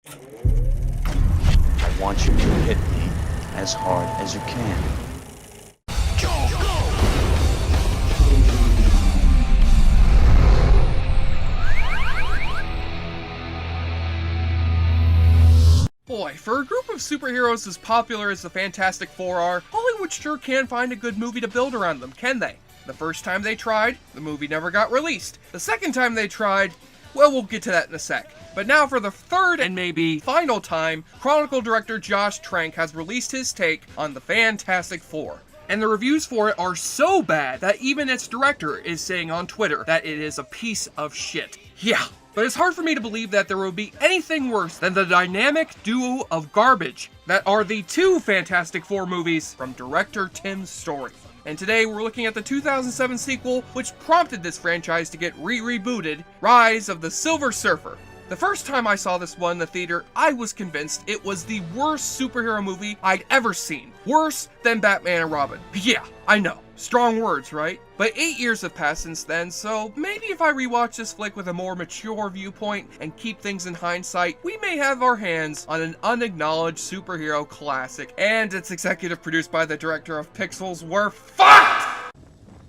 I want you to hit me as hard as you can. Boy, for a group of superheroes as popular as the Fantastic Four are, Hollywood sure can find a good movie to build around them, can they? The first time they tried, the movie never got released. The second time they tried, well, we'll get to that in a sec. But now for the third and maybe final time, Chronicle director Josh Trank has released his take on the Fantastic Four. And the reviews for it are so bad that even its director is saying on Twitter that it is a piece of shit. Yeah. But it's hard for me to believe that there will be anything worse than the dynamic duo of garbage that are the two Fantastic Four movies from director Tim Story. And today we're looking at the 2007 sequel which prompted this franchise to get rebooted, Rise of the Silver Surfer. The first time I saw this one in the theater, I was convinced it was the worst superhero movie I'd ever seen. Worse than Batman and Robin. Yeah, I know. Strong words, right? But 8 years have passed since then, so maybe if I rewatch this flick with a more mature viewpoint and keep things in hindsight, we may have our hands on an unacknowledged superhero classic. And it's executive produced by the director of Pixels. We're fucked!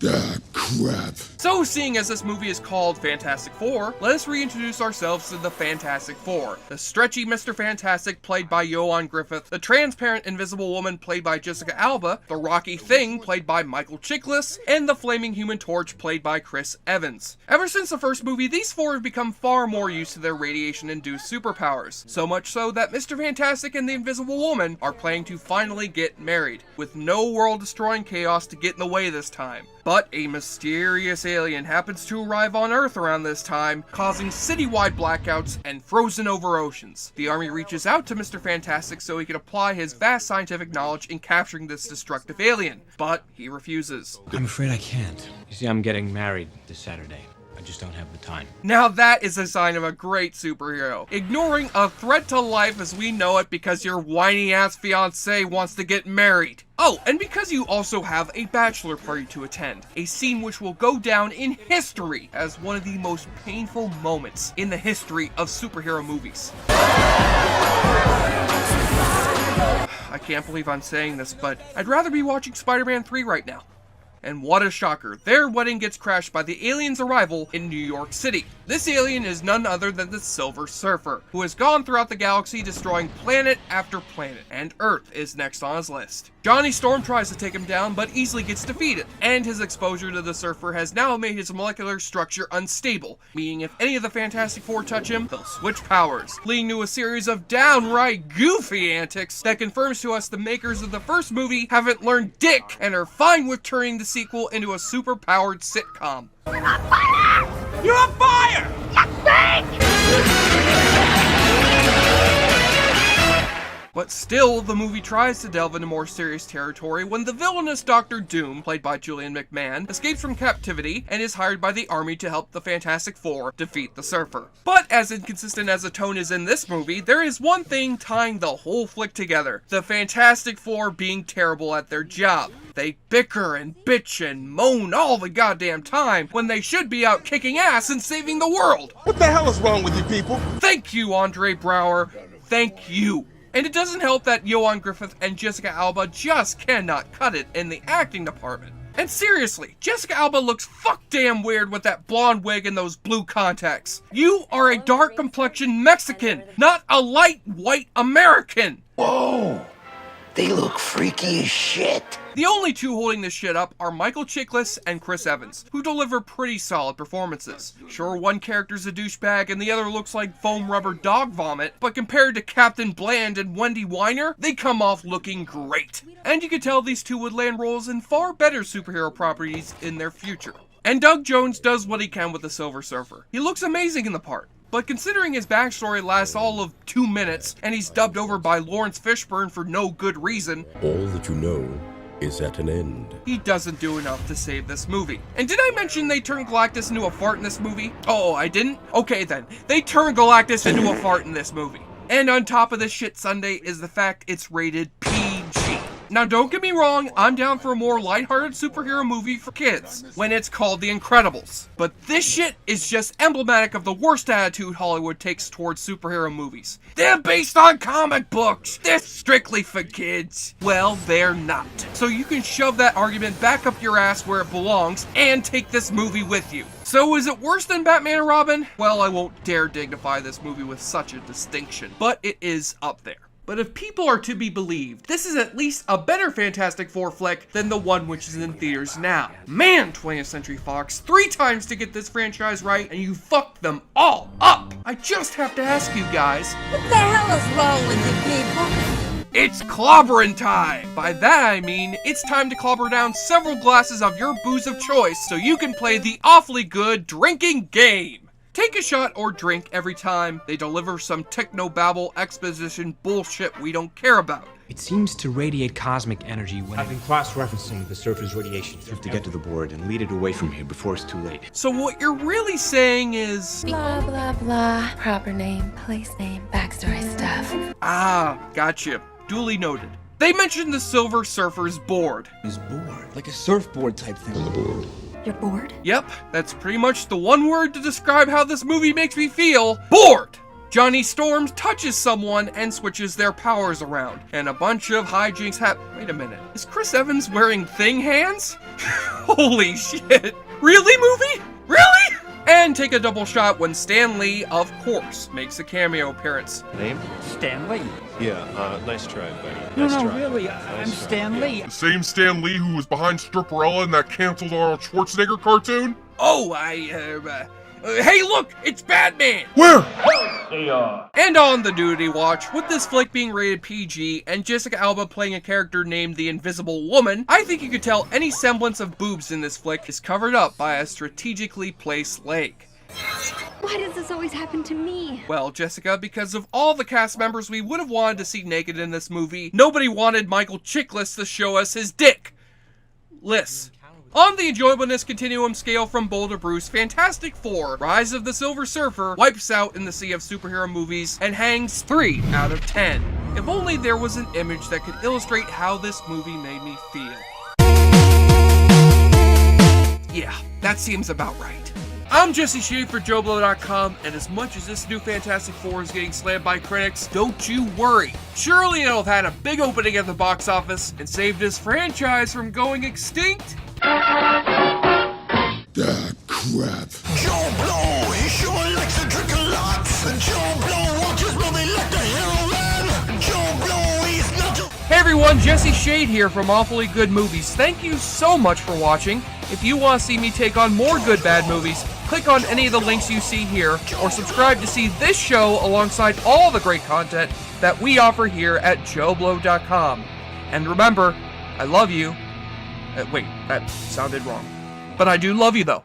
Ah, crap. So, seeing as this movie is called Fantastic Four, let us reintroduce ourselves to the Fantastic Four. The stretchy Mr. Fantastic, played by Ioan Gruffudd, the transparent Invisible Woman, played by Jessica Alba, the Rocky Thing, played by Michael Chiklis, and the Flaming Human Torch, played by Chris Evans. Ever since the first movie, these four have become far more used to their radiation-induced superpowers. So much so that Mr. Fantastic and the Invisible Woman are planning to finally get married, with no world-destroying chaos to get in the way this time. But a mysterious alien happens to arrive on Earth around this time, causing citywide blackouts and frozen over oceans. The army reaches out to Mr. Fantastic so he can apply his vast scientific knowledge in capturing this destructive alien, but he refuses. I'm afraid I can't. You see, I'm getting married this Saturday. I just don't have the time. Now that is a sign of a great superhero. Ignoring a threat to life as we know it because your whiny ass fiance wants to get married. Oh, and because you also have a bachelor party to attend, a scene which will go down in history as one of the most painful moments in the history of superhero movies. I can't believe I'm saying this, but I'd rather be watching Spider-Man 3 right now. And what a shocker, their wedding gets crashed by the alien's arrival in New York City. This alien is none other than the Silver Surfer, who has gone throughout the galaxy destroying planet after planet, and Earth is next on his list. Johnny Storm tries to take him down, but easily gets defeated, and his exposure to the Surfer has now made his molecular structure unstable, meaning if any of the Fantastic Four touch him, they'll switch powers, leading to a series of downright goofy antics that confirms to us the makers of the first movie haven't learned dick and are fine with turning the sequel into a super-powered sitcom. You're on fire! You're on fire! You stink! But still, the movie tries to delve into more serious territory when the villainous Dr. Doom, played by Julian McMahon, escapes from captivity and is hired by the army to help the Fantastic Four defeat the Surfer. But as inconsistent as the tone is in this movie, there is one thing tying the whole flick together: the Fantastic Four being terrible at their job. They bicker and bitch and moan all the goddamn time when they should be out kicking ass and saving the world. What the hell is wrong with you people? Thank you, Andre Braugher. Thank you. And it doesn't help that Ioan Gruffudd and Jessica Alba just cannot cut it in the acting department. And seriously, Jessica Alba looks fuck damn weird with that blonde wig and those blue contacts. You are a dark complexioned Mexican, not a light white American. Whoa! They look freaky as shit. The only two holding this shit up are Michael Chiklis and Chris Evans, who deliver pretty solid performances. Sure, one character's a douchebag and the other looks like foam rubber dog vomit, but compared to Captain Bland and Wendy Weiner, they come off looking great. And you could tell these two would land roles in far better superhero properties in their future. And Doug Jones does what he can with the Silver Surfer. He looks amazing in the part. But considering his backstory lasts all of 2 minutes, and he's dubbed over by Lawrence Fishburne for no good reason, All that you know is at an end. he doesn't do enough to save this movie. And did I mention they turned Galactus into a fart in this movie? Oh, I didn't? Okay then, they turned Galactus into a fart in this movie. And on top of this shit sundae is the fact it's rated PG. Now don't get me wrong, I'm down for a more lighthearted superhero movie for kids, when it's called The Incredibles. But this shit is just emblematic of the worst attitude Hollywood takes towards superhero movies. They're based on comic books! They're strictly for kids! Well, they're not. So you can shove that argument back up your ass where it belongs, and take this movie with you. So is it worse than Batman and Robin? Well, I won't dare dignify this movie with such a distinction, but it is up there. But if people are to be believed, this is at least a better Fantastic Four flick than the one which is in theaters now. Man, 20th Century Fox, 3 times to get this franchise right, and you fucked them all up! I just have to ask you guys, What the hell is wrong with you people? it's clobbering time! By that I mean, it's time to clobber down several glasses of your booze of choice so you can play the awfully good drinking game! Take a shot or drink every time they deliver some technobabble exposition bullshit we don't care about. It seems to radiate cosmic energy when I've been cross-referencing the surface radiation. You have to get to the board and lead it away from here before it's too late. So what you're really saying is... Blah, blah, blah. Proper name, place name, backstory stuff. Ah, gotcha. Duly noted. They mentioned the Silver Surfer's board. His board, like a surfboard type thing. You're bored? Yep, that's pretty much the one word to describe how this movie makes me feel. Bored! Johnny Storm touches someone and switches their powers around, and a bunch of hijinks Wait a minute, is Chris Evans wearing thing hands? Holy shit! Really, movie? Really? And take a double shot when Stan Lee, of course, makes a cameo appearance. Name? Stan Lee. Yeah, nice try, buddy. No, Nice no, try. really, I'm Stan Lee. The same Stan Lee who was behind Stripperella in that canceled Arnold Schwarzenegger cartoon? Oh, hey look, it's Batman! Where? And on the duty watch, with this flick being rated PG and Jessica Alba playing a character named the Invisible Woman, I think you could tell any semblance of boobs in this flick is covered up by a strategically placed leg. Why does this always happen to me? Well, Jessica, because of all the cast members we would have wanted to see naked in this movie, nobody wanted Michael Chiklis to show us his dick. Liss. On the enjoyableness continuum scale from Bold to Bruce, Fantastic Four, Rise of the Silver Surfer, wipes out in the sea of superhero movies and hangs 3 out of 10. If only there was an image that could illustrate how this movie made me feel. Yeah, that seems about right. I'm Jesse Shade for JoBlo.com, and as much as this new Fantastic Four is getting slammed by critics, don't you worry. Surely it'll have had a big opening at the box office and saved this franchise from going extinct. Ah, crap. Joe Blow, he sure likes to drink a lot. Joe Blow watches movie like the hero man. Joe Blow, he's not too... Hey everyone, Jesse Shade here from Awfully Good Movies. Thank you so much for watching. If you want to see me take on more good bad movies, click on any of the links you see here, or subscribe to see this show alongside all the great content that we offer here at JoBlo.com. And remember, I love you. Wait, that sounded wrong. But I do love you though.